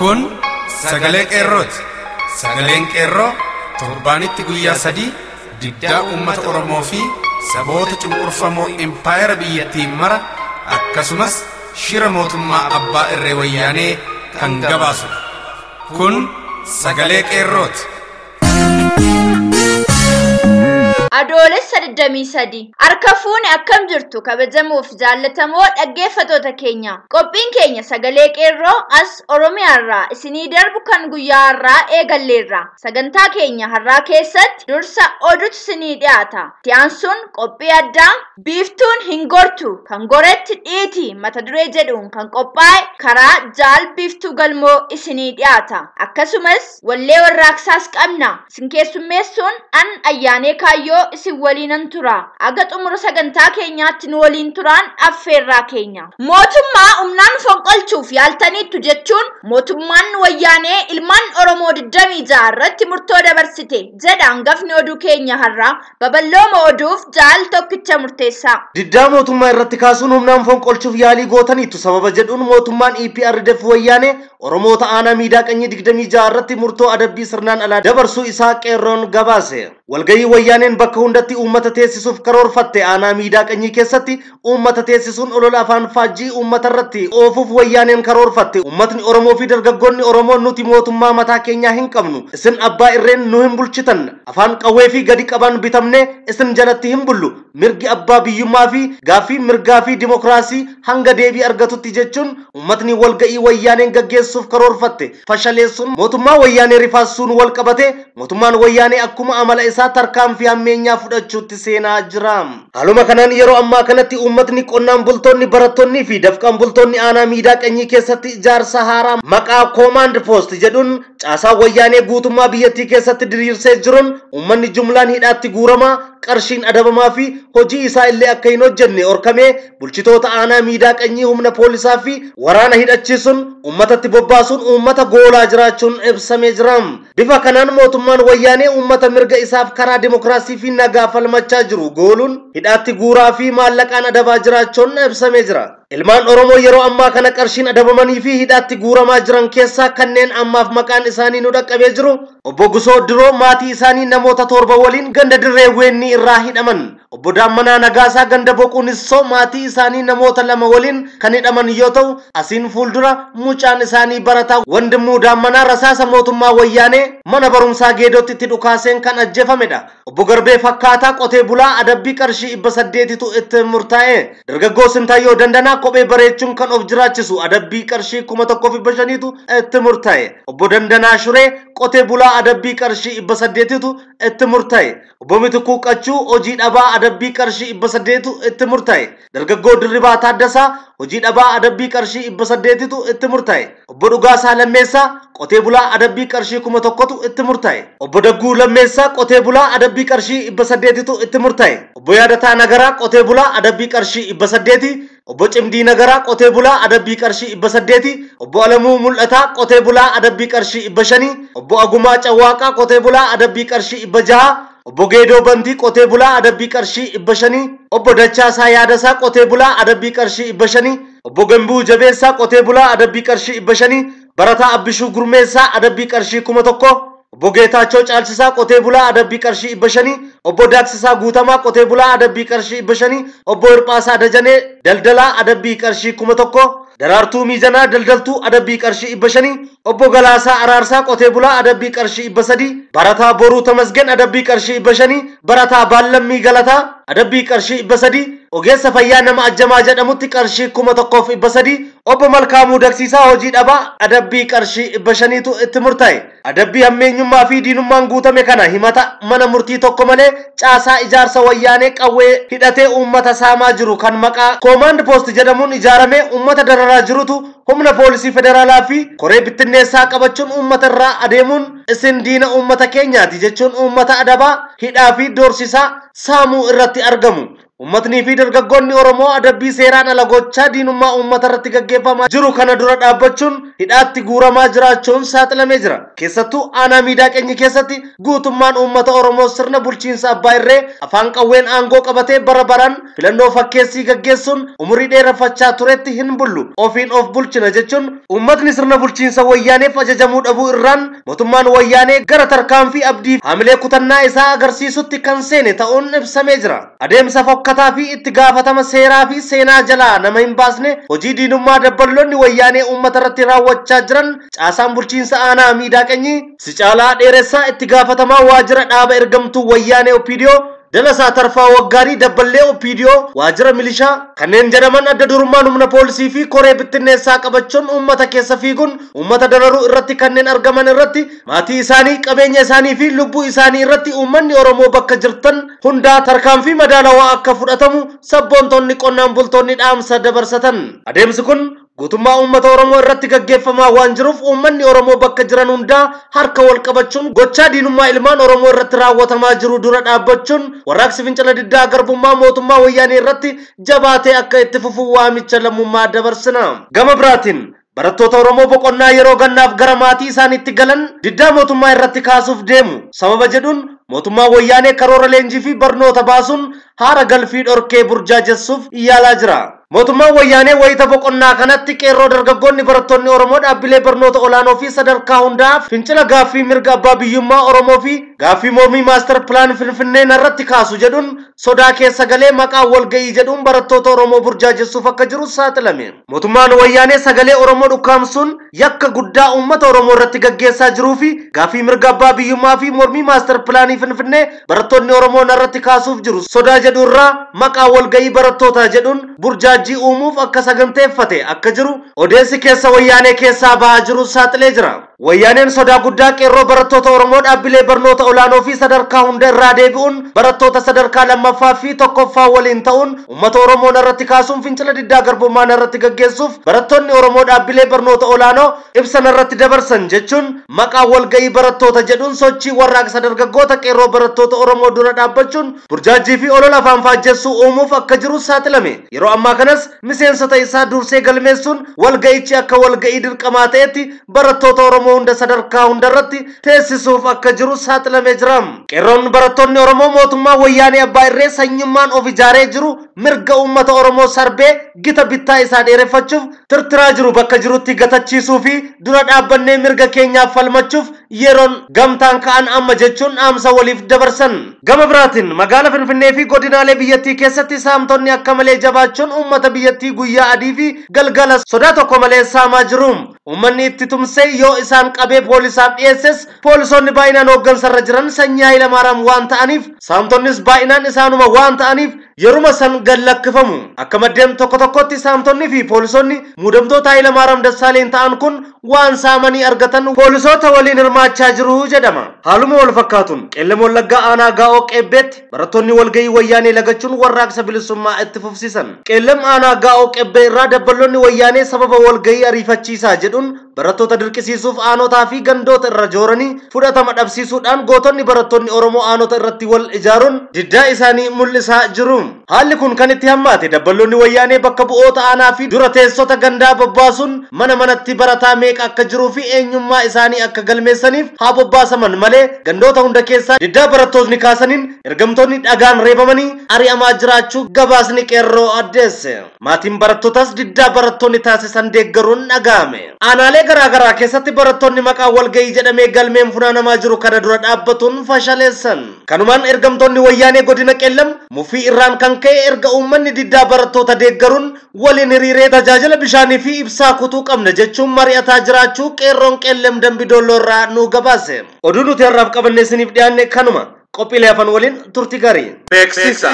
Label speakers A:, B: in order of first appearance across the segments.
A: Kun sagalee qeerrooti. Sagaleen qeerroo torbaanitti guyyaa 3 diddaa uummata Oromoo fi saboota cunqurfamoo empire biyyattiin mara akkasumas shira mootummaa abbaa irree wayyaanee kan gabaasu. Kun sagalee qeerrooti.
B: Adoolessa 23 harka fuune akkam jirtu kabajamuuf jaallatamoo dhaggeeffattoota keenya. Qophiin keenya sagalee qeerroo as Oromiyaarraa isinii darbu kan guyyaa har'aa eegalleerra. Sagantaa keenya har'aa keessatti dursa oduutu isinii dhiyaata. Tiyaansuun qophii addaa biiftuun hin gortu kan goretti dhiiti mata duree jedhuun kan qophaa'e karaa jaal biiftuu galmoo isinii dhiyaata. Akkasumas wallee warraaqsaas qabna. Isin keessummeessuun an ayyaanee kaayyoo isin waliinan tura. Aga xumura sagantaa keenyaatti nu waliin turaan affeerraa keenya. Mootummaa humnaan fonqolchuuf yaaltaniittu jechuun mootummaan wayyaanee ilmaan Oromoo 26 irratti murtoo dabarsite jedha hangafni oduu keenya har'aa. Babal'ooma oduuf jaal tokkicha murteessaa.
C: Diddaa mootummaa irratti kaasuun humnaan fonqolchuuf yaalii gootaniittu sababa jedhuun mootummaan EPRDF wayyaanee Oromoota aanaa miidhaqanii 26 irratti murtoo adabbii sirnaan alaa dabarsuu isaa qeerroon gabaase. Walgayii wayyaaneen bakka hundatti uummata teessisuuf karoorfatte aanaa miidhaqanii keessatti uummata teessisuun olola afaan faajjii uummata irratti oofuuf wayyaaneen karoorfatte. Uummatni Oromoo fi dargaggoonni Oromoo nuti mootummaa mataa keenyaa hin qabnu. Isin abbaa irreen nu hin bulchitan. Afaan qawwee fi gadi qaban bitamne isin jalatti hin bullu. Mirgi abbaa biyyummaa fi gaaffii mirgaa fi dimokiraasii hanga deebii argatutti jechuun uummatni walgayii wayyaaneen gaggeessuuf karoorfatte. Fashaleessuun mootummaa wayyaanee rifaasuun wal qabate mootummaan wayyaanee akkuma amala isaa tarkaanfii hammeenyaa fudhachuutti seenaa jira. Haaluma kanaan yeroo ammaa kanatti uummatni qonnaan bultoonni barattoonni fi dafqaan bultoonni aanaa miidhaqanii keessatti ijaarsa haaraa maqaa command post jedhuun caasaa wayyaanee guutummaa biyyattii keessatti diriirsee jiruun uummanni jumlaan hidhaatti guuramaa qarshiin adabamaa fi hojii isaa illee akka hin hojjenne orkamee bulchitoota aanaa miidhaqanii humna poolisaa fi waraana hidhachiisuun uummatatti bobbaasuun uummata goolaa jiraachuun ibsamee jira. Bifa kanaan mootummaan wayyaanee uummata mirga isaaf karaa dimokiraasii fi nagaa falmachaa jiru gooluun hidhaatti guuraa fi maallaqaan adabaa jiraachuun ibsamee jira. Ilmaan Oromoo yeroo ammaa kana qarshiin adabamanii fi hidhaatti guuramaa jiran keessaa kanneen ammaaf maqaan isaanii nu dhaqqabee jiru obbo Gusoo Diroo maatii isaanii namoota 7 waliin ganda dirree weenii irraa hidhaman. Obbo Daammanaa Nagaasaa ganda Boquunissoo maatii isaanii namoota 2 waliin kan hidhaman yoo ta'u asiin fuuldura mucaan isaanii barataa Wandimuu Daammanaa rasaasa mootummaa wayyaanee mana barumsaa Geedootti itti dhukaaseen kan ajjeefamedha. Obbo Garbee Fakkaataa qotee bulaa adabbii qarshii 800tu itti murtaa'e. Dargaggoo Sintaayyoo Dandanaa kophee bareechuun kan of jiraachisu adabbii qarshii 1500tu itti murtaa'e. Obbo Dandanaa Shuree qotee bulaa adabbii qarshii 800tu itti murtaa'e. Obbo Mitikuu Qachuu hojii dhabaa adabbii qarshii 800tu itti murtaa'e. Dargaggoo Dirribaa Taaddasaa hojii dhabaa adabbii qarshii 800tu itti murtaa'e. Obbo Dhugaasaa Lammeessaa qotee bulaa adabbii qarshii 1000tu itti murtaa'e. Obbo Dagguu Lammeessaa qotee bulaa adabbii qarshii 800tu itti murtaa'e. Obbo Yaadataa Nagaraa qotee bulaa adabbii qarshii 800. Obbo Cimdii Nagaraa qotee bulaa adabbii qarshii 800. Obbo Alamuu Mul'ataa qotee bulaa adabbii qarshii 500. Obbo Agumaa Cawwaaqaa qotee bulaa adabbii qarshii 600. Obbo Geedoo Bantii qotee bulaa adabbii qarshii 500. Obbo Dachaasaa Yaadasaa qotee bulaa adabbii qarshii 500. Obbo Gambuu Jabeessaa qotee bulaa adabbii qarshii 500. Barataa Abbishuu Gurmeessaa adabbii qarshii 1000. Obbo Geetaachoo Caalchisaa qotee bulaa adabbii qarshii 500. Obbo Daaksisaa Guutamaa qotee bulaa adabbii qarshii 500. Obbo Hirphaasaa Dajanee daldalaa adabbii qarshii 1000. Daraartuu Miizanaa daldaltuu adabbii qarshii 500. Obbo Galaasaa Araarsaa qotee bulaa adabbii qarshii 300. Barataa Boruu Tamasgen adabbii qarshii 500. Barataa Baallammii Galataa adabbii qarshii 300. Ogeessa fayyaa nama Ajjamaa jedhamutti qarshii 1300. Obbo Malkaamuu Dagsiisaa hojii dhabaa adabbii qarshii 500tu itti murtaa'e. Adabbii hammeenyummaa fi diinummaan guutame kana himata mana murtii tokko malee caasaa ijaarsa wayyaanee qawwee hidhatee uummata saamaa jiru kan maqaa command post jedhamuun ijaaramee uummata dararaa jirutu humna poolisii federaalaa fi koree bittinneessaa qabachuun uummata irraa adeemuun isin diina uummata keenyaati jechuun uummata adabaa hidhaa fi doorsisaa saamuu irratti argamu. ummatni fi dargaggoonni Oromoo adabbii seeraan ala gochaa diinummaa uummata irratti gaggeeffamaa jiru kana dura dhaabbachuun hidhaatti guuramaa jiraachuun saaxilamee jira. Keessattuu aanaa miidhaa qeenyi keessatti guutummaan uummata Oromoo sirna bulchiinsa abbaa irree afaan qawween aangoo qabatee bara baraan filannoo fakkeessii gaggeessuun umurii dheereffachaa turetti hin bullu. Ofiin of bulchina jechuun uummatni sirna bulchiinsa wayyaaneef ajajamuu dhabuu irraan mootummaan wayyaanee gara tarkaanfii abdii hamilee kutannaa isaa agarsiisutti kan seene ta'uun ibsamee jira. Adeemsa fokkataa fi itti gaafatama seeraa fi seenaa jalaa nama hin baasne hojii diinummaa dabballoonni wayyaanee uummata irratti raawwachaa jiran caasaan bulchiinsa aanaa miidhaa qeenyi si caalaa dheeressaa itti gaafatamaa waajjira dhaaba ergamtuu wayyaanee OPDO Dalasaa Tarfaa Waggarii dabballee OPDO waajjira milishaa kanneen jedhaman adda durummaan humna poolisii fi koree bittinneessaa qabachuun uummata keessa fiiguun uummata dararuu irratti kanneen argaman irratti maatii isaanii qabeenya isaanii fi lubbuu isaanii irratti uummanni Oromoo bakka jirtan hundaa tarkaanfii madaalawaa akka fudhatamu sabboontonni qonnaan bultoonni dhaamsa dabarsatan. Adeemsi kun guutummaa uummata Oromoo irratti gaggeeffamaa waan jiruuf uummanni Oromoo bakka jiran hundaa harka wal qabachuun gochaa diinummaa ilmaan Oromoo irratti raawwatamaa jiru dura dhaabbachuun warraaqsi fincila diddaa garbummaa mootummaa wayyaanee irratti jabaatee akka itti fufu waamicha lammummaa dabarsina. Gama biraatiin barattoota Oromoo boqonnaa yeroo gannaaf gara maatii isaaniitti galan diddaa mootummaa irratti kaasuuf deemu sababa jedhuun mootummaa wayyaanee karoora leenjii fi barnoota baasuun haara galfii dhorkee burjaajessuuf yaalaa jira. Mootummaan wayyaanee wayita boqonnaa kanatti qeerroo dargaggoonni barattoonni Oromoo dhaabbilee barnoota olaanoo fi sadarkaa hundaa fincila gaaffii mirga abbaa biyyummaa Oromoo fi gaaffii mormii maaster pilaan Finfinnee irratti kaasu jedhuun sodaa keessa galee maqaa walga'ii jedhuun barattoota Oromoo burjaajessuuf akka jiru saaxilame. Mootummaan wayyaanee sagalee Oromoo dhukkaamsuun yakka guddaa uummata Oromoo irratti gaggeessaa jiruu fi gaaffii mirga abbaa biyyummaa fi mormii maaster pilaanii Finfinnee barattoonni Oromoo irratti kaasuuf jiru sodaa jedhuurraa maqaa walga'ii barattootaa jedhuun burjaajii uumuuf akka saganteeffate akka jiru odeessi keessa wayyaanee keessaa bahaa jiru saaxilee jira. Wayyaaneen sodaa guddaa qeerroo barattoota Oromoo dhaabbilee barnoota olaanoo fi sadarkaa hunda irraa deebi'uun barattoota sadarkaa lammaffaa fi tokkoffaa waliin ta'uun uummata Oromoo irratti kaasuun fincila diddaa garbummaa irratti gaggeessuuf barattoonni Oromoo dhaabbilee barnoota olaanoo ibsa irratti dabarsan jechuun maqaa walga'ii barattoota jedhuun sochii warraaqsa dargaggoota qeerroo barattoota Oromoo dura dhaabbachuun burjaajii fi olola afaan faajjessuu uumuuf akka jiru saaxilame. Yeroo ammaa kanas miseensota isaa dursee galmeessuun walga'ichi akka walga'ii dirqamaa ta'etti barattoota Oromoo hunda sadarkaa hundarratti teessisuuf akka jiru saaxilamee jira. Qeerroon barattoonni Oromoo mootummaa wayyaanee abbaa irree sanyummaan of ijaaree jiru mirga uummata Oromoo sarbee gita bittaa isaa dheereffachuuf tirtiraa jiru bakka jirutti gatachiisuu fi dura dhaabbannee mirga keenyaaf falmachuuf yeroon gamtaan ka'an amma jechuun dhaamsa waliif dabarsan. Gama biraatiin magaala Finfinnee fi godinaalee biyyattii keessatti saamtonni akka malee jabaachuun uummata biyyattii guyyaa adii fi galgala sodaa tokko malee saamaa jiru. Uummanni itti tumsee yoo isaan qabee poolisaaf dhiyeesses poolisoonni baay'inaan hooggansarra jiran sanyii Hayilamaariyaam waan ta'aniif saamtonnis baay'inaan isaanuma waan ta'aniif yeruma san gallakkifamu. Akka maddeen tokko tokkotti saamtonni fi poolisoonni muudamtoota Hayilamaariyaam Dassaaleen ta'an kun waan saamanii argatan poolisoota waliin hirmaachaa jiru jedhama. Haaluma wal fakkaatuun Qeellam Wallaggaa aanaa Gaa'oo Qebbeetti barattoonni walga'ii wayyaanee lagachuun warraaqsa bilisummaa itti fufsiisan. Qeellam aanaa Gaa'oo Qebbee irraa dabballoonni wayyaanee sababa walga'ii ariifachiisaa jedhuun barattoota dirqisiisuuf aanotaa fi gandoota irra jooranii fudhatama dhabsiisuudhaan gootonni barattoonni Oromoo aanota irratti wal ijaaruun diddaa isaanii mul'isaa jiru. Haalli kun kan itti hammaate dabballoonni wayyaanee bakka bu'oota aanaa fi dura teessota gandaa bobbaasuun mana manatti barataa meeqa akka jiruu fi eenyummaa isaanii akka galmeessaniif haa bobbaasaman malee gandoota hunda keessaa diddaa barattoonni kaasaniin ergamtoonni dhagaan reebamanii ari'amaa jiraachuu gabaasni qeerroo addeesse. Maatiin barattootas diddaa barattoonni taasisan deeggaruun dhaga'ame. Aanaalee garaagaraa keessatti barattoonni maqaa walga'ii jedhamee galmeen funaanamaa jiru kana dura dhaabbatuun fashaleessan. Kanumaan ergamtoonni wayyaanee godina Qeellam mufii irraan kan ka'e erga uummanni diddaa barattoota deeggaruun waliin hiriiree tajaajila bishaanii fi ibsaa kutuu qabna jechuun mari'ataa jiraachuu qeerroon Qeellam Dambidolloo irraa nu gabaase. Oduu nuti har'aaf qabannee isiniif dhiyaanne kanuma. Qophiilee afaan waliin turtii gaarii.
A: Beeksisa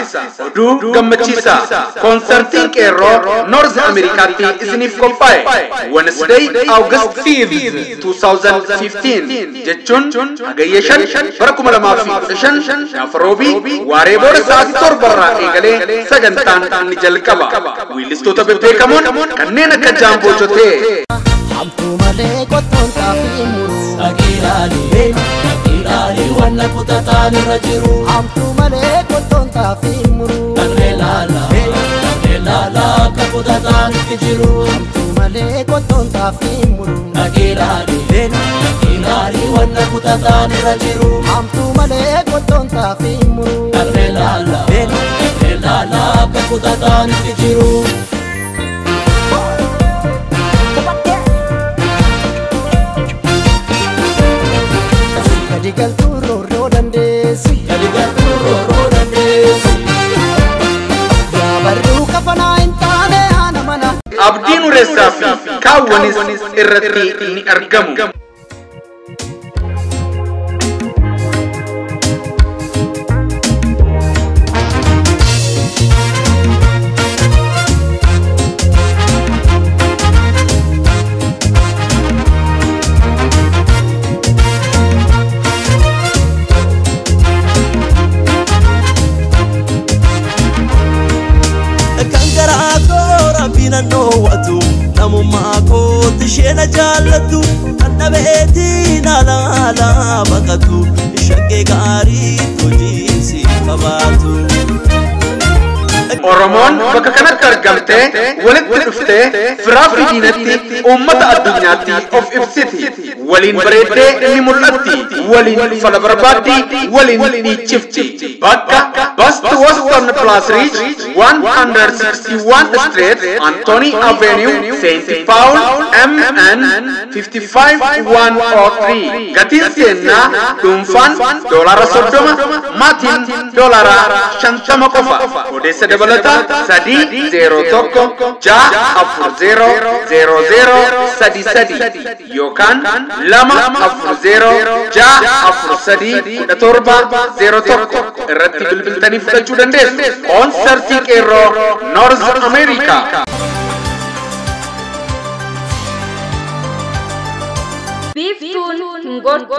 A: oduu gammachiisaa konsertiin qeerroo Noorz Ameerikaatti isiniif qophaa'e Wednesday August 5 2015 jechuun hagayya 5 bara 2015 gaafa roobii waaree booda sa'aatii 7 irraa eegalee sagantaan ni jalqaba. Wiilistoota bebbeekamoon kanneen akka Jaamboo Jotee
D: Amtumale koton tafi muru Agirali wana kutatani rajiru Amtumale koton tafi muru itti jiru hamtuu malee qottoon xaafii muru Nageelaali wanna kutataan irra jiru hamtuu malee qottoon xaafii muru Nageelaala akka kutataan itti jiru Digaltuu rooroo dandeessi Yaabarruu kafanaa hin taane haana mana
A: Abdiin ureessaa fi kaawwanis irratti ni argamu.
E: No watu namummaa kooti sheena jaallatu kan dhabeetiin alaala baqatu shakkee gaarii hojiinsi qabaatu.
A: Oromoon bakka kanatti argamtee walitti dhuftee firaa fi diinatti uummata addunyaatti of ibsiti. Waliin bareeddee ni mul'atti. Waliin fala barbaaddi. Waliin dhiichifti. Bakka Bust Western Plus Reach 161 Street, Anthony Avenue, St. Paul, MN 55103. Gatiin seennaa dhuunfaan $30, maatiin $50 qofa. Odeessa dabalata 301-640-0033 yookaan 240-643-1701 irratti bilbiltanii fudhachuu dandeessu. Konsertii qeerroo North America.
B: Biiftuun hin gortu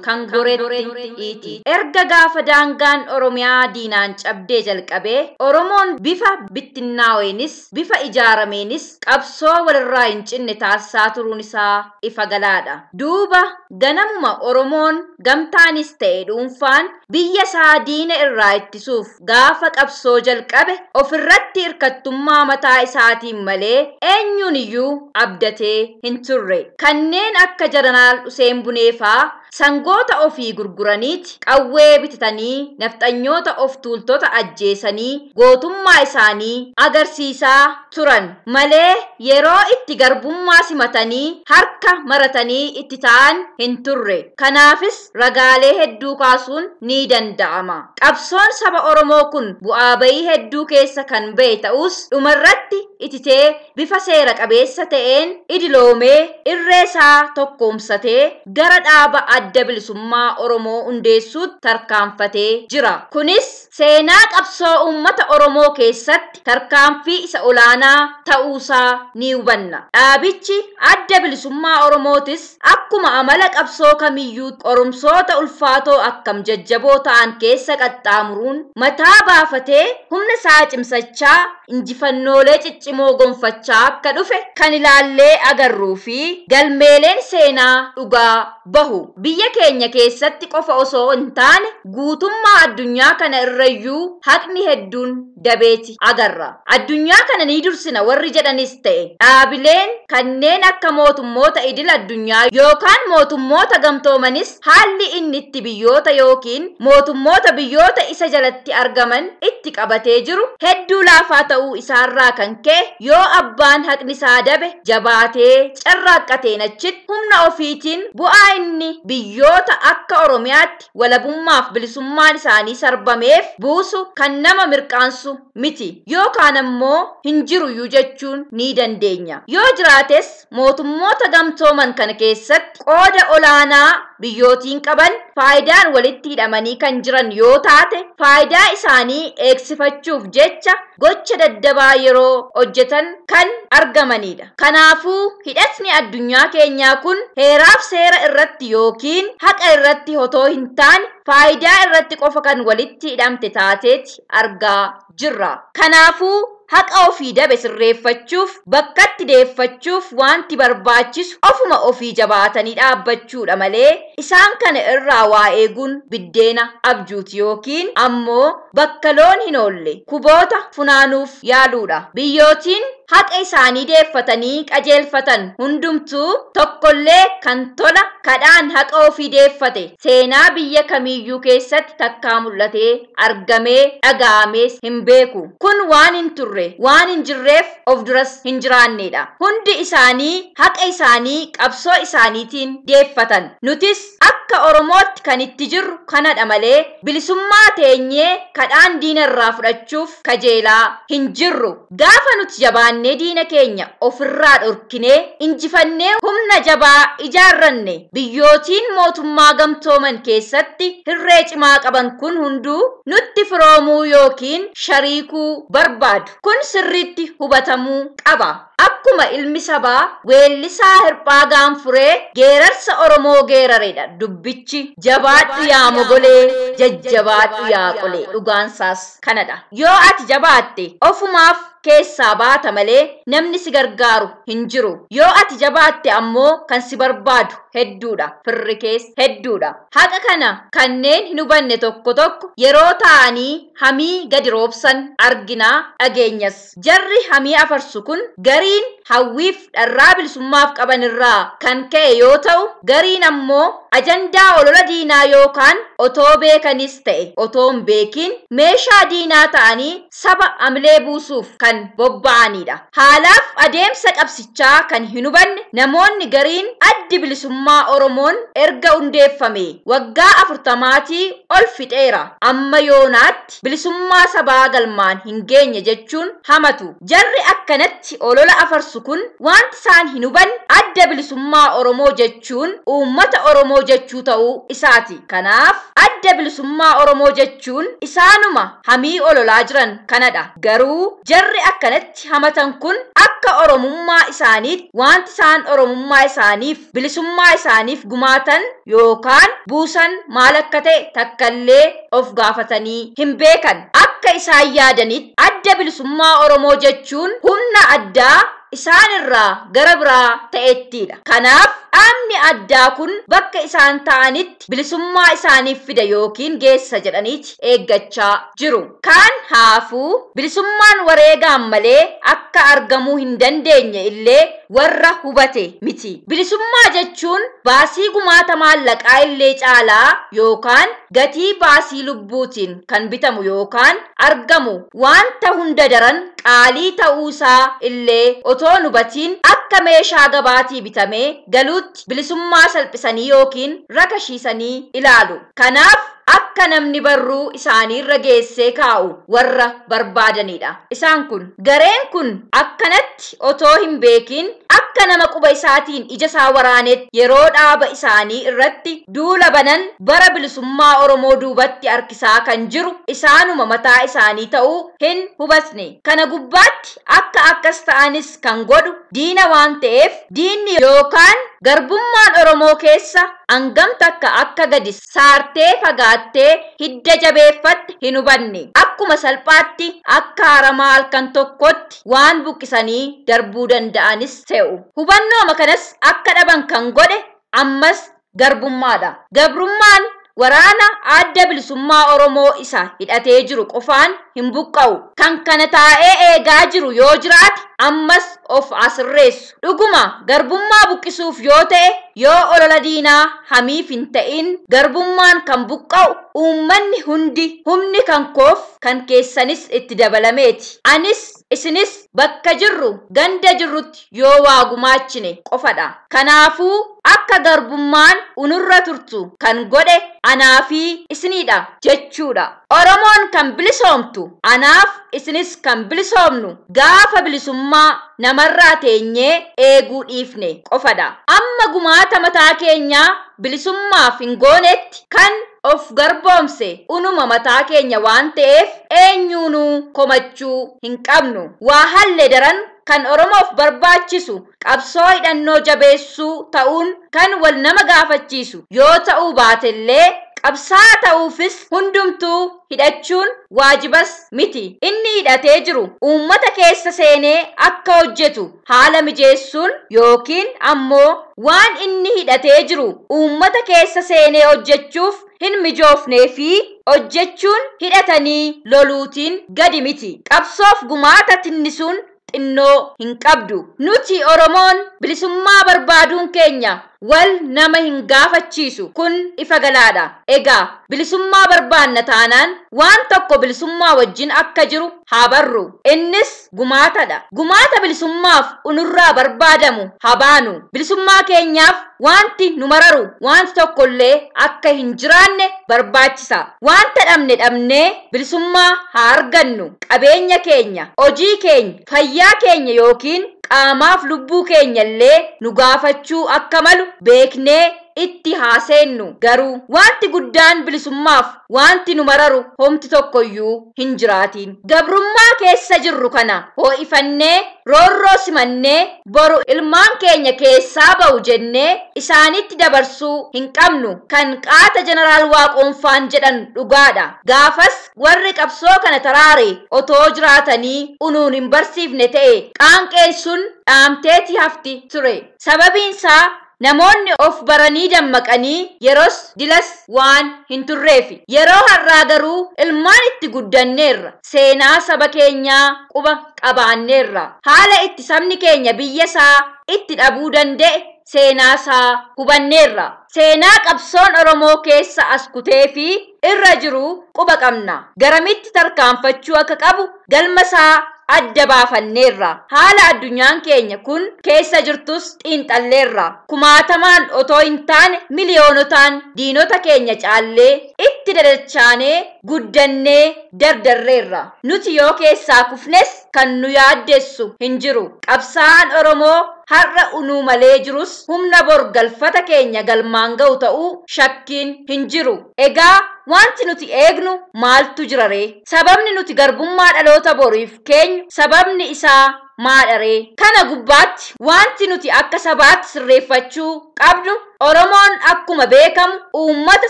B: kan goreetti iti. Erga gaafa daangaan Oromiyaa diinaan cabdee jalqabee Oromoon bifa bittinnaa'eenis bifa ijaarameenis qabsoo walirraa hin cinne taasisaa turuun isaa ifa galaadha. Duuba ganamuma Oromoon gamtaanis ta'e dhuunfaan biyya isaa diina irraa ittisuuf gaafa qabsoo jalqabe ofirratti hirkattummaa mataa isaatiin malee eenyuun iyyuu abdatee hin turre. Kanneen akka Jeneraal Hussein Buneefaa sangoota ofii gurguraniiti qawwee bitatanii nafxanyoota of tuultota ajjeesanii gootummaa isaanii agarsiisaa turan malee yeroo itti garbummaa simatanii harka maratanii itti ta'an hin turre. Kanaafis ragaalee hedduu kaasuun ni danda'ama. Qabsoon saba Oromoo kun bu'aa bayii hedduu keessa kan ba'e ta'us dhumarratti ititee bifa seera qabeessa ta'een idiloomee irree isaa tokkoomsatee gara dhaaba adda bilisummaa Oromoo hundeessuutti tarkaanfatee jira. Kunis seenaa qabsoo uummata Oromoo keessatti tarkaanfii isa olaanaa ta'uusaa ni hubanna. Dhaabichi adda bilisummaa Oromootis akkuma amala qabsoo kamiyyuu qorumsoota ulfaatoo akkam jajjaboo ta'an keessa qaxxaamuruun mataa baafatee humna isaa cimsachaa injifannoolee ciccimoo gonfachaa akka dhufe kan ilaallee agarruu fi galmeeleen seenaa dhugaa bahu. Biyya keenya keessatti qofa osoo hin taane guutummaa addunyaa kana irrayyuu haqni hedduun dabeeti agarra. Addunyaa kana ni dursina warri jedhanis ta'e dhaabileen kanneen akka mootummoota idil addunyaa yookaan mootummoota gamtoomanis haalli inni itti biyyoota yookiin mootummoota biyyoota isa jalatti argaman itti qabatee jiru hedduu laafaa ta'uu isaarraa kan ka'e yoo abbaan haqni isaa dabe jabaatee carraaqqateen achitti humna ofiitiin bu'aa inni biyyoota akka Oromiyaatti walabummaaf bilisummaan isaanii sarbameef buusu kan nama mirqaansu miti yookaan ammoo hin jiruyyuu jechuun ni dandeenya. Yoo jiraates mootummoota gamtooman kana keessatti qooda olaanaa biyyootiin qaban faayidaan walitti hidhamanii kan jiran yoo taate faayidaa isaanii eegsifachuuf jecha gocha daddabaa yeroo hojjetan kan argamanidha. Kanaafuu hidhatni addunyaa keenyaa kun heeraaf seera irratti yookiin haqa irratti otoo hin taane faayidaa irratti qofa kan walitti hidhamte taateeti argaa jirra. Kanaafuu haqa ofii dabe sirreeffachuuf bakkatti deeffachuuf wanti barbaachisu ofuma ofii jabaatanii dhaabbachuudha malee isaan kana irraa waa eeguun biddeena abjuuti yookiin ammoo bakka loon hin oolle kuboota funaanuuf yaaluudha. Biyyootiin haqa isaanii deeffatanii qajeelfatan hundumtuu tokkollee kan tola kadhaan haqa ofii deeffate seenaa biyya kamiiyyuu keessatti takkaa mul'atee argamee dhaga'amees hin beeku. Kun waan hin turre waan hin jirreef of duras hin jiraannedha. Hundi isaanii haqa isaanii qabsoo isaaniitiin deeffatan. Nutis akka Oromootti kan itti jirru kanadha malee bilisummaa teenyee kadhaan diina irraa fudhachuuf kajeelaa hin jirru. Gaafa nuti jabaannee diina keenya ofirraa dhorkinee injifannee humna jabaa ijaarranne biyyootiin mootummaa gamtooman keessatti hirree cimaa qaban kun hunduu nutti firoomuu yookiin shariikuu barbaadu. Kun sirriitti hubatamuu qaba. Akkuma ilmi sabaa weellisaa hirphaa gaanfuree geerarsa Oromoo geeraredha dubbichi. Jabaadhu yaa mogolee jajjabaadhu yaa qolee. Dhugaansaas kanadha. Yoo ati jabaatte ofumaaf keessaa baata malee namni si gargaaru hin jiru. Yoo ati jabaatte ammoo kan si barbaadu hedduudha. Firri kees hedduudha. Haqa kana kanneen hin hubanne tokko tokko yeroo ta'anii hamii gadi roobsan arginaa dhageenyas. Jarri hamii afarsu kun gariin hawwiif dharraa bilisummaaf qaban irraa kan ka'e yoo ta'u gariin ammoo ajandaa olola diinaa yookaan otoo beekanis ta'e otoo hin beekin meeshaa diinaa ta'anii saba amilee buusuuf kan bobba'anidha. Haalaaf adeemsa qabsichaa kan hin hubanne namoonni gariin addi bilisummaa Oromoon erga hundeeffame waggaa 40 ol fixeera. Amma yoonaatti bilisummaa sabaa galmaan hin geenye jechuun hamatu. Jarri akkanatti olola afarsu kun wanti isaan hin hubanne adda bilisummaa Oromoo jechuun uummata Oromoo jechuu ta'uu isaati. Kanaaf adda bilisummaa Oromoo jechuun isaanuma hamii ololaa jiran kanadha. Garuu jarri akkanatti hamatan kun akka Oromummaa isaaniitti wanti isaan Oromummaa isaaniif bilisummaa isaaniif gumaatan yookaan buusan maal akka ta'e takkallee of gaafatanii hin beekan. Akka isaan yaadanitti adda bilisummaa Oromoo jechuun humna addaa isaan irraa gara biraa ta'ettidha. Kanaaf dhaabni addaa kun bakka isaan ta'anitti bilisummaa isaaniif fida yookiin geessa jedhaniiti eeggachaa jiru. Kaan haafuu bilisummaan wareegaan malee akka argamuu hin dandeenye illee warra hubate miti. Bilisummaa jechuun baasii gumaata maallaqaa illee caalaa yookaan gatii baasii lubbuutiin kan bitamu yookaan argamu wanta hunda daran qaalii ta'uusaa illee otoo hin hubatiin akka meeshaa gabaatii bitamee galuutti bilisummaa salphisanii yookiin rakashiisanii ilaalu. Kanaaf akka namni barruu isaanii irra geessee kaa'u warra barbaadanidha. Isaan kun gareen kun akkanatti otoo hin beekin akka nama quba isaatiin ija isaa waraanetti yeroo dhaaba isaanii irratti duula banan bara bilisummaa Oromoo duubatti harkisaa kan jiru isaanuma mataa isaanii ta'uu hin hubatne. Kana gubbaatti akka akkas ta'anis kan godhu diina waan ta'eef diinni yookaan garbummaan Oromoo keessa hangam takka akka gadi saartee fagaattee hidda jabeeffatte hin hubanne. Akkuma salphaatti akka haramaa halkan tokkotti waan buqqisanii darbuu danda'anis ta'u. Hubannooma kanas akka dhaban kan godhe ammas garbummaadha. Gabrummaan waraana adda bilisummaa Oromoo isa hidhatee jiru qofaan hin buqqa'u. Kan kana taa'ee eegaa jiru yoo jiraate ammas of asirreessu. Dhuguma garbummaa buqqisuuf yoo ta'e yoo olola diinaa hamiif hin ta'in garbummaan kan buqqa'u uummanni hundi humni kan koof kan keessanis itti dabalameeti. Anis isinis bakka jirru ganda jirrutti yoo waa gumaachine qofadha. Kanaafuu akka garbummaan unurra turtu kan godhe anaa fi isinidha jechuudha. Oromoon kan bilisoomtu anaaf isinis kan bilisoomnu gaafa bilisummaa namarraa teenyee eeguu dhiifne qofadha. Amma gumaata mataa keenyaa bilisummaaf hin goonetti kan of garboomse unuma mataa keenya waan ta'eef eenyuunuu komachuu hin qabnu. Waa halle daran kan Oromoof barbaachisu qabsoo hidhannoo jabeessuu ta'uun kan wal nama gaafachiisu yoo ta'uu baatellee qabsaa ta'uufis hundumtuu hidhachuun waajibas miti. Inni hidhatee jiru uummata keessa seenee akka hojjetu haala mijeessuun yookiin ammoo waan inni hidhatee jiru uummata keessa seenee hojjechuuf hin mijoofnee fi hojjechuun hidhatanii loluutiin gadi miti. Qabsoof gumaata tinnisuun xinnoo hin qabdu. Nuti Oromoon bilisummaa barbaaduun keenya wal nama hin gaafachiisu kun ifa galaadha. Egaa bilisummaa barbaanna taanaan waan tokko bilisummaa wajjin akka jiru haa barru. Innis gumaatadha. Gumaata bilisummaaf unurraa barbaadamu haa baanu. Bilisummaa keenyaaf wanti nu mararu wanti tokkollee akka hin jiraanne barbaachisa. Wanta dhabnee bilisummaa haa argannu. Qabeenya keenya, hojii keenya, fayyaa keenya yookiin qaamaaf lubbuu keenya illee nu gaafachuu akka malu beeknee itti haaseennu. Garuu wanti guddaan bilisummaaf wanti nu mararu homti tokkoyyuu hin jiraatiin. Gabrummaa keessa jirru kana hoo'ifannee roorroo simannee boru ilmaan keenya keessaa ba'u jennee isaanitti dabarsuu hin qabnu. Kan qaata jeneraal Waaqoonfaan jedhan dhugaadha. Gaafas warri qabsoo kana taraare otoo jiraatanii unuun hin barsiifne ta'e qaanqeen sun dhaamteeti hafti ture. Sababiinsaa namoonni of baranii dammaqanii yeros dilas waan hin turreefi. Yeroo har'aa garuu ilmaan itti guddanneerra. Seenaa saba keenyaa quba qabaanneerra. Haala itti sabni keenya biyya isaa itti dhabuu danda'e seenaa isaa hubanneerra. Seenaa qabsoon Oromoo keessa as kutee fi irra jiru quba qabna. Garamitti tarkaanfachuu akka qabu galma isaa adda baafanneerra. Haala addunyaan keenya kun keessa jirtus xiinxalleerra. Kumaatamaan otoo hin taane miliyoonotaan diinota keenya caallee itti dadachaanee guddannee dardarreerra. Nuti yoo keessaa kufnes kan nu yaaddessu hin jiru. Qabsaa'aan Oromoo har'a unuu malee jirus humna bor galfata keenya galmaan ga'u ta'uu shakkiin hin jiru. Egaa wanti nuti eegnu maaltu jira ree? Sababni nuti garbummaa dhaloota boriif keenyu sababni isaa maadharee? Kana gubbaatti wanti nuti akka sabaatti sirreeffachuu qabnu Oromoon akkuma beekamu uummata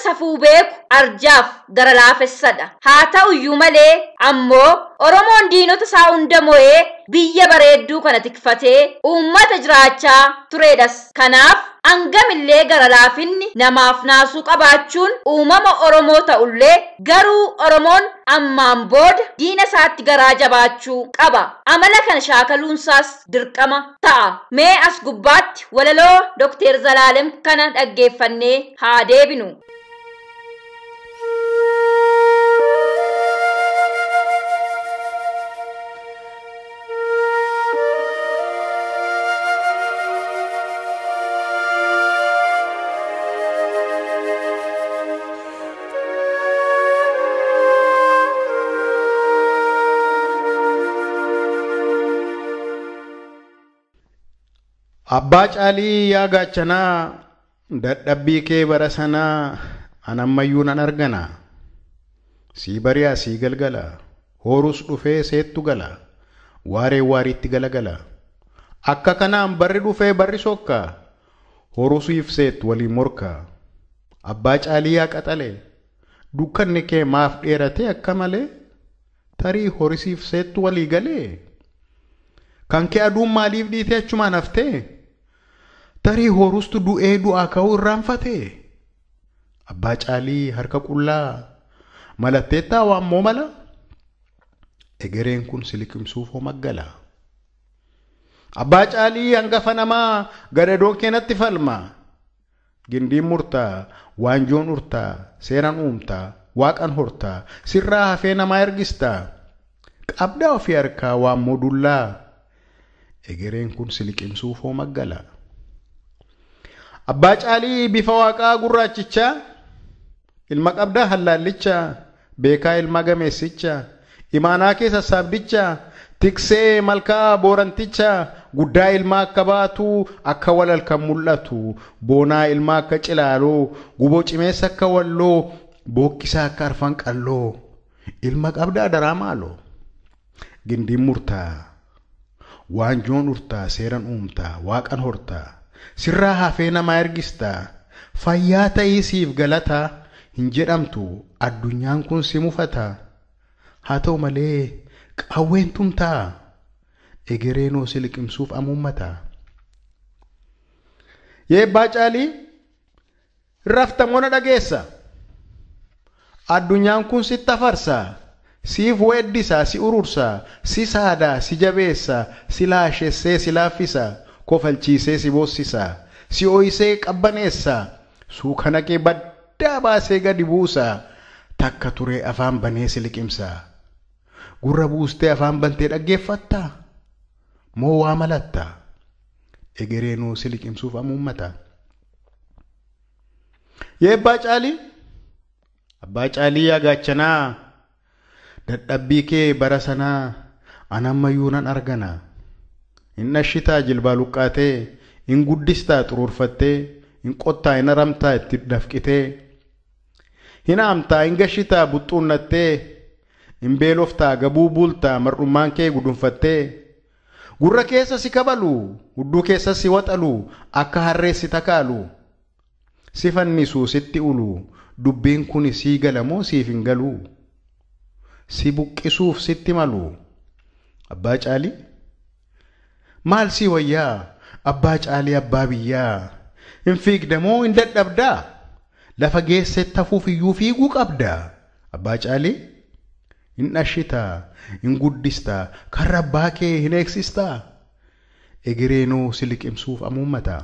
B: safuu beeku arjaaf gara laafessadha. Haa ta'uyyuu malee ammoo Oromoon diinota isaa hunda mo'ee biyya bareedduu kana tikfatee uummata jiraachaa turedhas. Kanaaf angamillee gara laafinni namaaf naasuu qabaachuun uumama Oromoo ta'ullee garuu Oromoon ammaan booda diina isaatti garaa jabaachuu qaba. Amala kana shaakaluunsaas dirqama ta'a. Mee as gubbaatti walaloo Dr. Zalaalem kana dhaggeeffannee haa deebinu.
F: Abbaa caalii yaa gaachanaa dadhabbii kee bara sanaa anammayyuu nan argana. Sii bari'aa sii galgala hoorus dhufee seettu gala waaree waariitti galagala. Akka kanaan barri dhufee barri sokka hoorusiif seet waliin morka. Abbaa caalii yaa qaxale dukkanni kee maaf dheerate akka malee tarii horisiif seettu walii galee. Kan kee aduun maaliif dhiitee achumaan haftee? Tarii hoorustu du'ee du'aa ka'uu irraanfatee. Abbaa caalii harka qullaa malatteettaa waammoo mala. Egereen kun siliqimsuuf hoo maggala. Abbaa caalii hangafa namaa gadadoo keenatti falma. Gindiin murtaa, waanjoon urtaa, seeraan uumtaa, waaqan hortaa, sirraa hafee namaa ergistaa. Qabdaa ofii harkaa waammoo dullaa. Egereen kun siliqimsuuf hoo maggala. Abbaa caalii bifa waaqaa gurraachichaa ilma qabdaa hallaallichaa beekaa ilma gameessichaa imaanaa kee sassaabdichaa tiksee malkaa boorantichaa guddaa ilma akka baatu akka walal kan mul'atu boonaa ilma akka cilaaloo guboo cimeessa akka walloo bookkisaa akka arfan qalloo ilma qabdaa daraa maaloo. Gindiin murtaa waanjoon urtaa seeran uumtaa waaqan hortaa sirraa hafee namaa ergistaa fayyaa ta'ii siif galataa hin jedhamtu addunyaan kun si mufata. Haa ta'u malee qawween tumtaa egereenoo si liqimsuuf amuummata. Yeebbaa caalii raftamoona dhageessa addunyaan kun sitti afarsa siif weeddisa si urursa si saada si jabeessa si laashessee si laaffisa kofalchiisee si boossisa si ooyisee qabbaneessa suukana kee baddaa baasee gadi buusa takka turee afaan banee si liqimsa gurra buustee afaan bantee dhaggeeffatta moo waa malatta egereenuu si liqimsuuf amuummata yeebbaa caalii abbaa caalii yaa gaachanaa dadhabbii kee bara sanaa anammayyuu nan argana hin dhashitaa jilbaa luqqaatee hin guddistaa xuruurfattee hin qottaa hin aramtaa itti dafqitee hin haamtaa hin gashitaa buxxuunnattee hin beeloftaa gabuu bultaa mar'ummaan kee gudunfattee gurra keessa si kabalu hudduu keessa si waxalu akka harree si takaalu si fannisuu sitti ulu dubbiin kun sii galamoo siif hin galuu si buqqisuuf sitti malu abbaa caalii maal si wayyaa abbaa caalii abbaa biyyaa hin fiigdamoo hin dadhabdaa lafa geessetti hafuuf iyyuu fiiguu qabdaa abbaa caalii hin dhashitaa hin guddistaa karra abbaa kee hin eegsistaa egereenuu si liqimsuuf amuummataa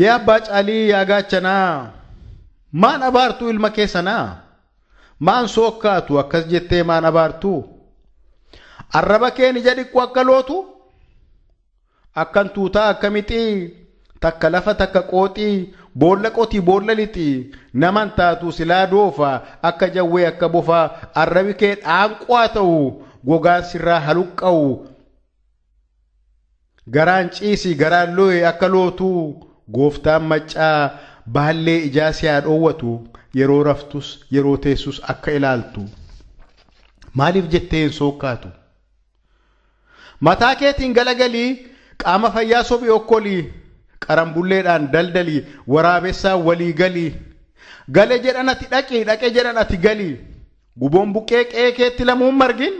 F: yaa abbaa caalii yaa gaachanaa maan abaartuu ilma keessanaa maan sookkaatu akkas jettee maan abaartuu arraba keen ija dhiqqu akka lootu akkan tuutaa akka mixii takka lafa takka qooxii boolla qotii boolla lixii naman taatu silaa doofa akka jawwee akka bofaa arrabi kee dhaanqaa ta'u gogaan sirraa haluqqa'u garaan ciisii garaan loo'e akka lootuu gooftaan maccaa baallee ijaa si haa dhoowwatu yeroo raftus yeroo teessus akka ilaaltu maaliif jettee hin sookkaatu mataa keetiin galagalii qaama fayyaa sobii okkolii qarambulleedhaan daldalii waraabessaan walii galii gale jedhan ati dhaqii dhaqe jedhan ati galii guboon buqqee qe'ee keetti lamuun margin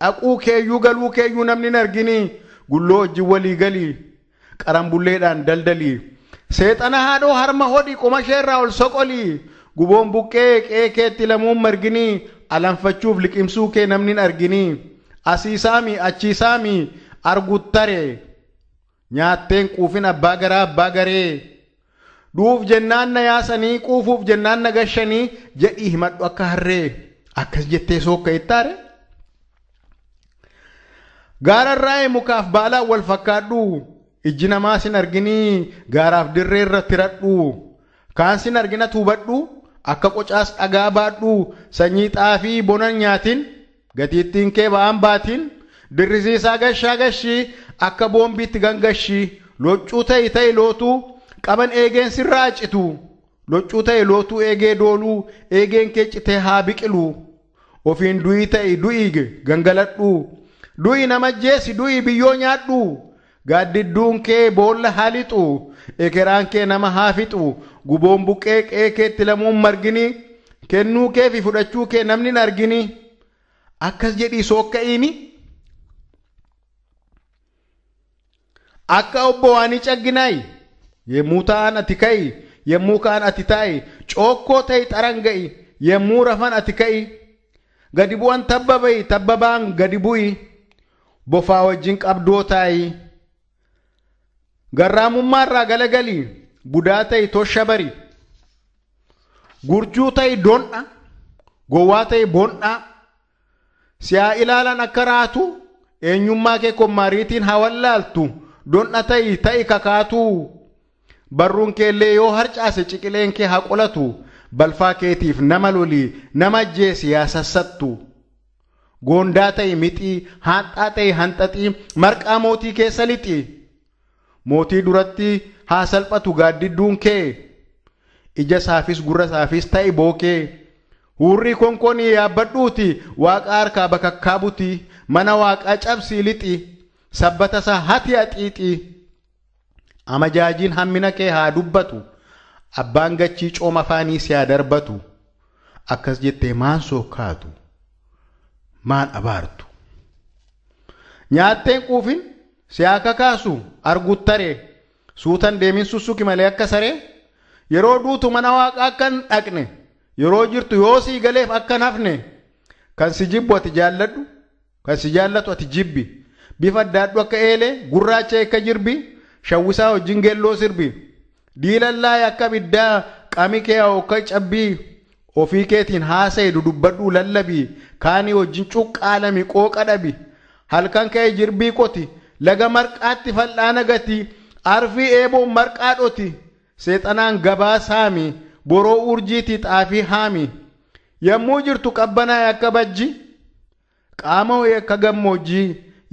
F: dhaquu keeyyuu galuu keeyyuu namni hin arginii gulloo wajjin walii galii qarambulleedhaan daldalii seexana haadhoo harma hodhii qoma isheerraa ol soqolii guboon buqqee qe'ee keetti lamuun marginii alanfachuuf liqimsuu kee namni hin arginii asiisaami achiisaami arguttare nyaatteen quufin abbaa garaa abbaa garee duuf jennaan na yaasanii quufuuf jennaan na gashanii jedhii himadhu akka harree akkas jettee sookka ittaare gaararraa'ee mukaaf baalaan wal fakkaadhu ijji namaa sin arginii gaaraaf dirree irratti radhu kaan sin argina tuubadhu akka qocaas dhagaa baadhu sanyii xaafii bonan nyaatin gatiittiin kee ba'aan baatin dirrisiisaa gashaa gashii akka boombiitti gangashii loccuu ta'i lootuu qaban eegeen sirraa citu loccuu ta'i lootuu eegee dooluu eegeen kee citee haa biqilu ofiin du'ii ta'i du'ii gangaladhu du'ii nama jeesi du'ii biyyoo nyaadhu gaaddidduun kee boolla haa lixu ekeraan kee nama haa fixu guboon buqqee qe'ee keetti lamuun marginii kennuu kee fi fudhachuu kee namni hin arginii akkas jedhii sookka'iini akka obbo waanii cagginaay yemmuu ta'an ati ka'i yemmuu ka'an ati taa'i cookkoo ta'i xaranga'i yemmuu rafan ati ka'i gadi bu'an tabba ba'i tabba ba'an gadi bu'i bofaa wajjin qabdoo taa'i garraamummaarraa galagalii budaa ta'i toosha bari gurjuu ta'i dondha gowwaa ta'i bondha siyaa ilaalan akka raatu eenyummaa kee kommaariitiin haa wallaaltu dondha ta'i kakaatu barruun keellee yoo harcaase ciqileen kee haa qolatu balfaa keetiif nama lolii nama ajjeesi yaa sassattu goondaa ta'i mixii haanxaa ta'i hanxaxii marqaa mootii keessa lixi mootii duratti haa salphatu gaaddidduun kee ija saafis gurra saafis ta'i bookee hurrii konkonii yaabbadhuuti waaqa harkaa bakakkaabuti mana waaqaa cabsii lixi sabbata isaa hati haxiixi amajaajiin hammina kee haa dubbatu abbaan gachii cooma afaanii si haa darbatu akkas jettee maan sookkaatu maan abaartu nyaatteen quufin si haa kakaasu arguttare suutan deemin sussuki malee akka saree yeroo duutu mana waaqaa akkan dhaqne yeroo jirtu yoo sii galeef akka nafne kan si jibbu ati jaalladhu kan si jaallatu ati jibbi bifa daadhu akka eelee gurraacha akka jirbi shawwisaa wajjin geelloo sirbi diilallaa akka biddaa qaami kee akka cabbii ofii keetiin haasa'e dudubbadhu lallabii kaanii wajjin cuqqaalami qooqa dhabi halkan kee jirbii qoti laga marqaatti fal'aana gati arfii eeboo marqaadhoti seexanaan gabaa saami boroo urjiitii xaafii haami yommuu jirtu qabbanaa akka bajji qaama akka gammoojjii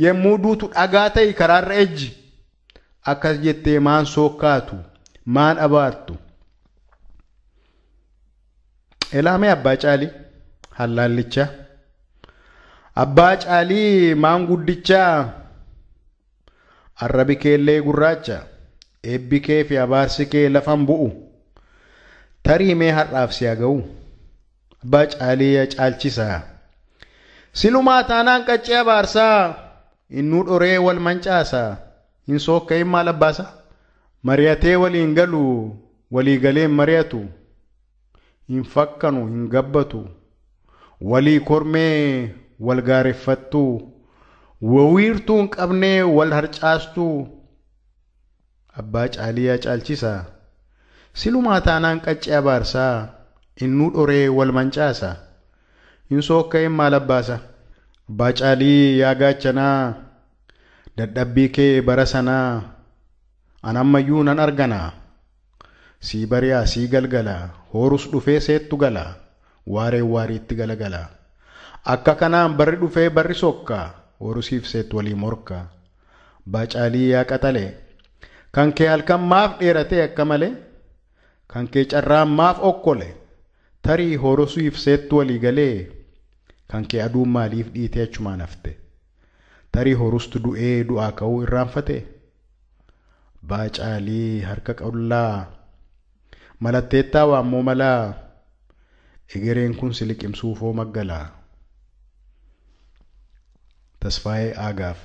F: yommuu duutu dhagaa ta'e karaarra ejji akkas jettee maan sookkaatu maan abaartu Elaame abbaa caalii hallaallicha abbaa caalii maan guddichaa arrabi keellee gurraacha eebbi kee fi abaarsi kee lafan bu'u tarii mee har'aaf si haga'u abbaa caalii caalchisaa silumaa taanaan qaccee abaarsaa innuu dhoree wal mancaasaa hin sookka'in maal abbaasa mari'atee waliin galu walii galeen mari'atu hin fakkanu hin gabbatu walii kormee wal gaareffattu wawiirtuu hin qabnee wal harcaastu abbaa caalii caalchisaa silumaa taanaan qaccee abaarsaa innuu dhoree wal mancaasaa hin sookka'in maal abbaasa abbaa caalii yaa gaachanaa dadhabbii kee bara sanaa anammayyuu nan arganaa sii bari'aa sii galgalaa horus dhufee seettu galaa waareen waariitti galagalaa akka kanaan barri dhufee barri sokkaa horusiif seet walii morkaa abbaa caalii yaa qaxalee kan kee halkan maaf dheeratee akka malee kan kee carraan maaf okkole tarii horusiif seettu walii galee kan kee aduun maaliif dhiitee achumaan hafte tarii horustu du'ee du'aa ka'uu irraanfate abbaa caalii harka qullaa malatteettaa waammoo malaa egereen kun si liqimsuufoo maggalaa tasfaayee aagaaf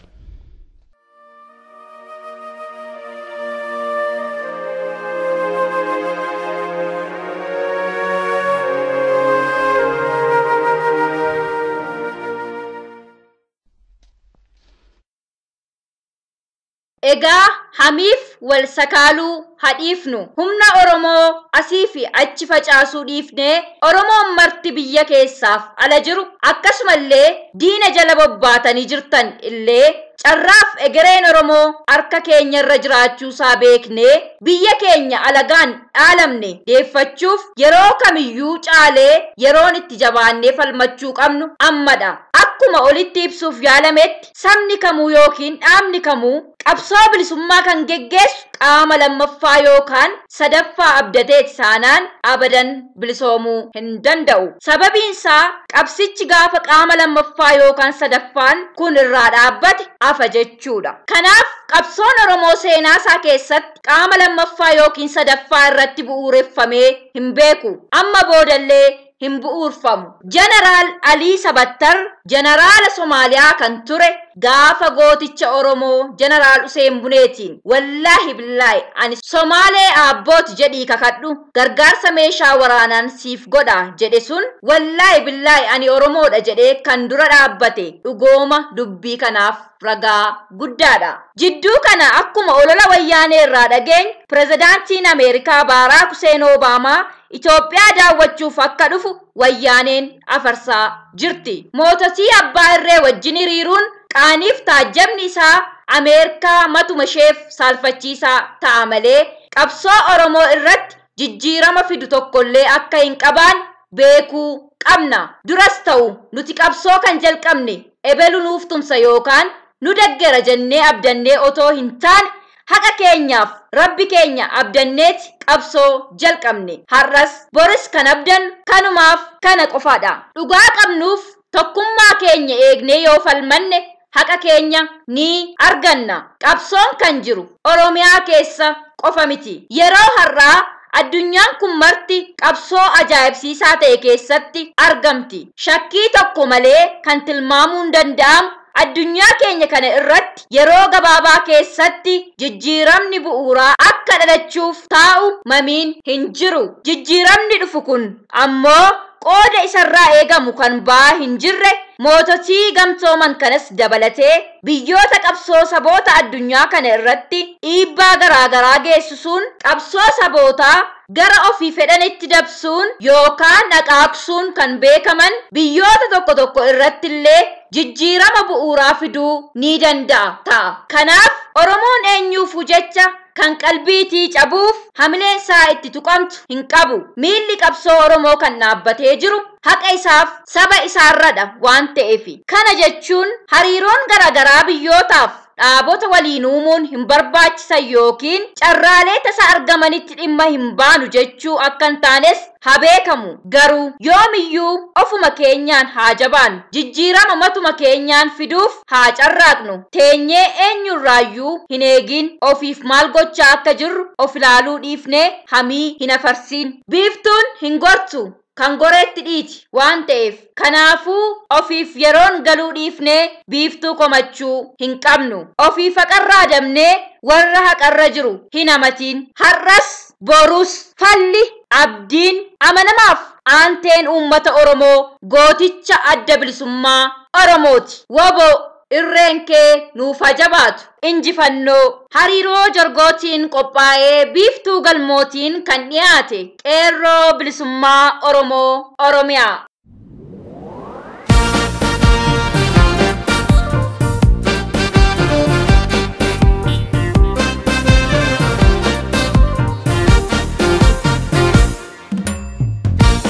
B: Egaa hamiif wal sakaaluu hadhiifnu humna Oromoo asii fi achi facaasuu dhiifnee Oromoon marti biyya keessaaf ala jiru akkasumallee diina jala bobbaatanii jirtan illee carraaf egereen Oromoo harka keenya irra jiraachuusaa beeknee biyya keenya alagaan dhaalamne deeffachuuf yeroo kamiyyuu caalee yeroon itti jabaannee falmachuu qabnu ammadha. Akkuma olitti ibsuuf yaalametti sabni kamuu yookiin dhaabni kamuu qabsoo bilisummaa kan geggeessu qaama lammaffaa yookaan sadaffaa abdateeti saanaan abadan bilisoomuu hin danda'u. Sababiinsaa qabsichi gaafa qaama lammaffaa yookaan sadaffaan kun irraa dhaabbate afa jechuudha. Kanaaf qabsoon Oromoo seenaasaa keessatti qaama lammaffaa yookiin sadaffaa irratti bu'uureffamee hin beeku. Amma boodallee hin bu'uurfamu. Jeneraal Alii Sabattar jeneraala Somaaliyaa kan ture gaafa gooticha Oromoo jeneraal Useen Buneetiin wallaahi billaahi ani Somaalee aabbooti jedhii kakadhu gargaarsa meeshaa waraanaan siif godha jedhe sun wallaahi billaahi ani Oromoodha jedhee kan dura dhaabbate dhugooma dubbii kanaaf ragaa guddaadha. Jidduu kana akkuma olola wayyaanee irraa dhageenye pirezidaantiin Ameerikaa Baaraak Huseen Obaamaa Itoophiyaa daawwachuuf akka dhufu wayyaaneen afarsaa jirti. Moototii abbaa irree wajjin hiriiruun qaaniif taajjabni isaa Ameerikaa matuma isheef saalfachiisaa ta'a malee qabsoo Oromoo irratti jijjiirama fidu tokkollee akka hin qabaan beekuu qabna. Duras ta'u nuti qabsoo kan jalqabne ebelu nuuf tumsa yookaan nu deggera jennee abdannee otoo hin taane haqa keenyaaf rabbi keenya abdanneeti qabsoo jalqabne. Har'as boris kan abdan kanumaaf kana qofaadha. Dhugaa qabnuuf tokkummaa keenya eegnee yoo falmanne haqa keenya ni arganna. Qabsoon kan jiru Oromiyaa keessa qofa miti. Yeroo har'aa addunyaan kun marti qabsoo ajaa'ibsiisaa ta'e keessatti argamti. Shakkii tokko malee kan tilmaamuu hin danda'amu addunyaa keenya kana irratti yeroo gabaabaa keessatti jijjiiramni bu'uuraa akka dhalachuuf taa'u mamiin hin jiru. Jijjiiramni dhufu kun ammoo qooda isarraa eegamu kan ba'aa hin jirre moototii gamtooman kanas dabalatee biyyoota qabsoo saboota addunyaa kana irratti dhiibbaa garaagaraa geessisuun qabsoo sabootaa gara ofii fedhanitti dabsuun yookaan dhaqaaqsuun kan beekaman biyyoota tokko irratti illee jijjiirama bu'uuraa fiduu ni danda'a ta'a. Kanaaf Oromoon eenyuufuu jecha kan qalbiitii cabuuf hamileen isaa itti tuqamtu hin qabu. Miilli qabsoo Oromoo kan dhaabbatee jiru haqa isaaf saba isaarradha waan ta'eef. Kana jechuun hariiroon garaagaraa biyyootaaf dhaabota waliin uumuun hin barbaachisan yookiin carraalee tasa argamanitti dhimma hin baanu jechuu akka hin taanes haa beekamu. Garuu yoomiyyuu ofuma keenyaan haa jabaannu. Jijjiirama matuma keenyaan fiduuf haa carraaqnu. Teenyee eenyurraayyuu hin eegin ofiif maal gochaa akka jirru of ilaaluu dhiifnee hamii hin afarsiin. Biiftuun hin gortu kan goreetti dhiiti waan ta'eef. Kanaafuu ofiif yeroon galuu dhiifnee biiftuu komachuu hin qabnu. Ofiif haqarraa dabnee warra haqarra jiru hin hamatiin. Har'as borus falli abdiin amanamaaf aanteen uummata Oromoo gooticha adda bilisummaa Oromooti. Woboo irreen kee nuuf haa jabaatu. Injifannoo. Hariiroo jorgootiin qophaa'ee biiftuu galmootiin kan dhiyaate qeerroo bilisummaa Oromoo Oromiyaa.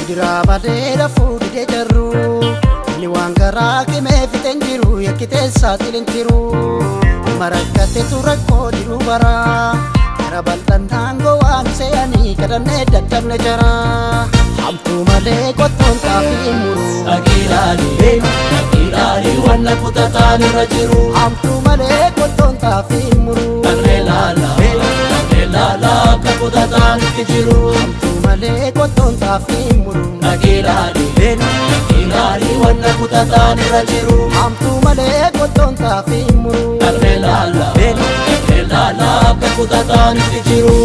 D: Diraabadeera fuudhee jarru ni waan garaa kimee fixeen jiru yakkitee saaxileen jiru marakkate turakkoo jiru bara gara bal'aan naangoo waan se'anii kadhannee dadhabne jara hamtuu malee qottoon xaafii muru dhagiidhaanii wanna kutataan irra jiru hamtuu malee qottoon xaafii muru kanneen laalaa akka kutataan itti jiru hamtuu malee qottoon xaafii muru dhagiidhaanii wanna kutataan irra jiru hamtuu malee qottoon xaafii muru kanneen laalaa akka kutataan itti jiru.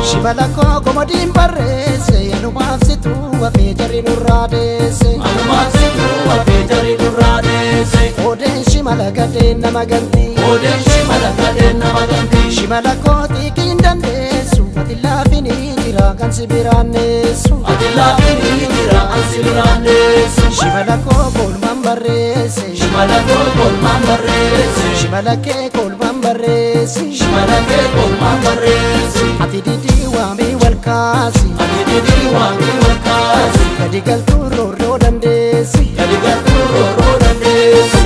D: Shibala ko komodiin barreesse anumaaf situ wafee jarri nurraa deesse anumaaf situ wafee jarri nurraa deesse odeen shimala gadeen nama ganti odeen shimala gadeen nama ganti shimala ko xiiqiin dandeessu ati laafinii jira kan si biraanneessu ati laafinii jira kan si biraanneessu shimala ko kolmaan barreesse shimala ko kolmaan barreesse shimala kee kolmaan barreesse shimala kee kolmaan barreesse ati didi waamii walkaasi ati didi waamii walkaasi gadi galtuu roorroo dandeessi gadi galtuu roorroo dandeessi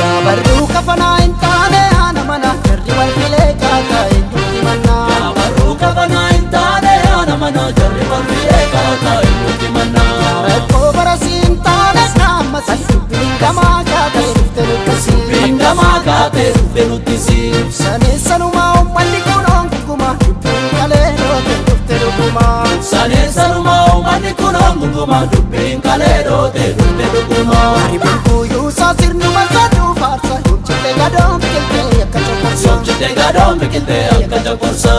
D: yaa barruu kafanaa hin taane haana mana jarri wal filee kaataa eenyutti mannaa yaa barruu kafanaa hin taane haana mana jarri wal filee kaataa eenyutti mannaa yaa rakkoo barasii hin taane naammasii dubbiin gamaa kaatee dhufte nuttisi dubbiin gamaa kaatee dhufte nuttisi saneessanumaa uummanni kunoon guguma dubbiin kalee dhoote dhufte dhuguma saneessanumaa uummanni kunoon guguma dubbiin kalee dhoote dhufte dhuguma haribun kuyyuu saasirnuma saduu faarsa hojjete gadoon biqiltee akka coqorsa hojjete gadoon biqiltee akka coqorsa.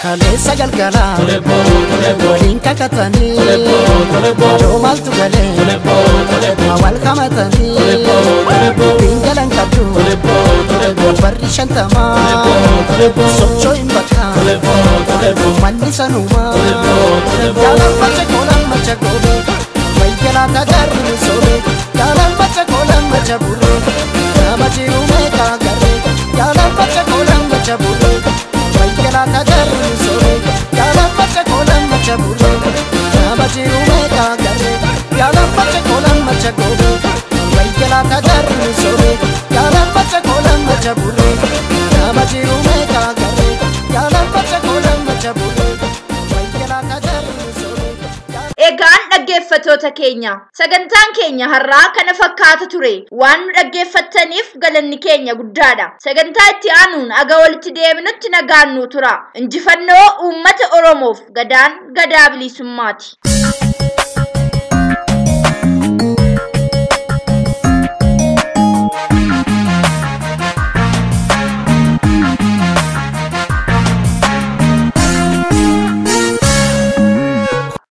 D: Kaleessa galgala waliin kakatanii joo maaltu galee awwal kamatanii bingalan qabdu barri shantamaa sochoo hin bakka manni sanumaa jaalan macha koolan macha goobe wayyanaa tagarri misoome jaalan macha koolan macha burre nama jiru meeqaa garre jaalan macha koolan macha burre wayyanaa tagarri misoome jaalan macha koolan macha burre nama jiru meeqaa garre jaalan macha koolan macha goobe wayyanaa tagarri misoome jaalan macha koolan macha burre nama jiru meeqaa garre jaalan macha koolan macha burre wayyanaa tagarri misoome.
B: Egaan dhaggeeffattoota hordoftoota keenya. Sagantaan keenya har'aa kana fakkaata ture. Waan nu dhaggeeffattaniif galanni keenya guddaadha. Sagantaa itti aanuun aga walitti deebinutti nagaan nu tura. Injifannoo uummata Oromoof. Gadaan gadaa bilisummaati.